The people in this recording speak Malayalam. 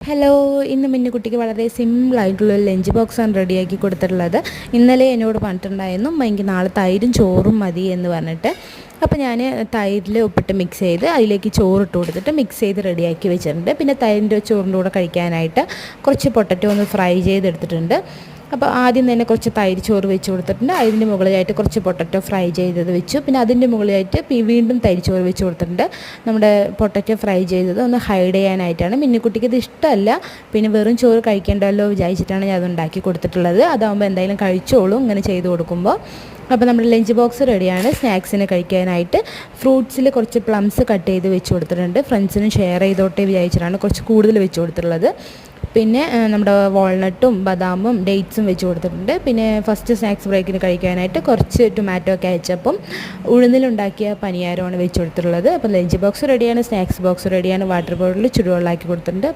ഹലോ, ഇന്ന് മിന്നുകുട്ടിക്ക് വളരെ സിമ്പിളായിട്ടുള്ളൊരു ലഞ്ച് ബോക്സാണ് റെഡിയാക്കി കൊടുത്തിട്ടുള്ളത്. ഇന്നലെ എന്നോട് പറഞ്ഞിട്ടുണ്ടായിരുന്നു എനിക്ക് നാളെ തൈരും ചോറും മതി എന്ന് പറഞ്ഞിട്ട്. അപ്പോൾ ഞാൻ തൈരിൽ ഉപ്പിട്ട് മിക്സ് ചെയ്ത് അതിലേക്ക് ചോറിട്ട് കൊടുത്തിട്ട് മിക്സ് ചെയ്ത് റെഡിയാക്കി വെച്ചിട്ടുണ്ട്. പിന്നെ തൈരിൻ്റെ ചോറിൻ്റെ കൂടെ കഴിക്കാനായിട്ട് കുറച്ച് പൊട്ടറ്റോ ഒന്ന് ഫ്രൈ ചെയ്തെടുത്തിട്ടുണ്ട്. അപ്പോൾ ആദ്യം തന്നെ കുറച്ച് തൈര് ചോറ് വെച്ച് കൊടുത്തിട്ടുണ്ട്. അതിൻ്റെ മുകളിലായിട്ട് കുറച്ച് പൊട്ടറ്റോ ഫ്രൈ ചെയ്തത് വെച്ചു. പിന്നെ അതിൻ്റെ മുകളിലായിട്ട് വീണ്ടും തൈര് ചോറ് വെച്ച് കൊടുത്തിട്ടുണ്ട്. നമ്മുടെ പൊട്ടറ്റോ ഫ്രൈ ചെയ്തത് ഒന്ന് ഹൈഡ് ചെയ്യാനായിട്ടാണ്. മിന്നുകുട്ടിക്ക് ഇത് ഇഷ്ടമല്ല, പിന്നെ വെറും ചോറ് കഴിക്കേണ്ടല്ലോ വിചാരിച്ചിട്ടാണ് ഞാൻ അത് ഉണ്ടാക്കി കൊടുത്തിട്ടുള്ളത്. അതാകുമ്പോൾ എന്തായാലും കഴിച്ചോളും ഇങ്ങനെ ചെയ്ത് കൊടുക്കുമ്പോൾ. അപ്പോൾ നമ്മുടെ ലഞ്ച് ബോക്സ് റെഡിയാണ് സ്നാക്സിന് കഴിക്കാനായിട്ട്. ഫ്രൂട്ട്സിൽ കുറച്ച് പ്ലംസ് കട്ട് ചെയ്ത് വെച്ച് കൊടുത്തിട്ടുണ്ട്. ഫ്രണ്ട്സിന് ഷെയർ ചെയ്തോട്ടെ വിചാരിച്ചിട്ടാണ് കുറച്ച് കൂടുതൽ വെച്ച് കൊടുത്തിട്ടുള്ളത്. പിന്നെ നമ്മുടെ വാൾനട്ടും ബദാമും ഡേറ്റ്സും വെച്ച് കൊടുത്തിട്ടുണ്ട്. പിന്നെ ഫസ്റ്റ് സ്നാക്സ് ബ്രേക്കിന് കഴിക്കാനായിട്ട് കുറച്ച് ടൊമാറ്റോ കാച്ചപ്പും ഉഴുന്നിലുണ്ടാക്കിയ പനിയാരമാണ് വെച്ച് കൊടുത്തിട്ടുള്ളത്. അപ്പോൾ ലഞ്ച് ബോക്സ് റെഡിയാണ്, സ്നാക്സ് ബോക്സ് റെഡിയാണ്. വാട്ടർ ബോട്ടിൽ ചുടുവെള്ളമാക്കി കൊടുത്തിട്ടുണ്ട്. അപ്പം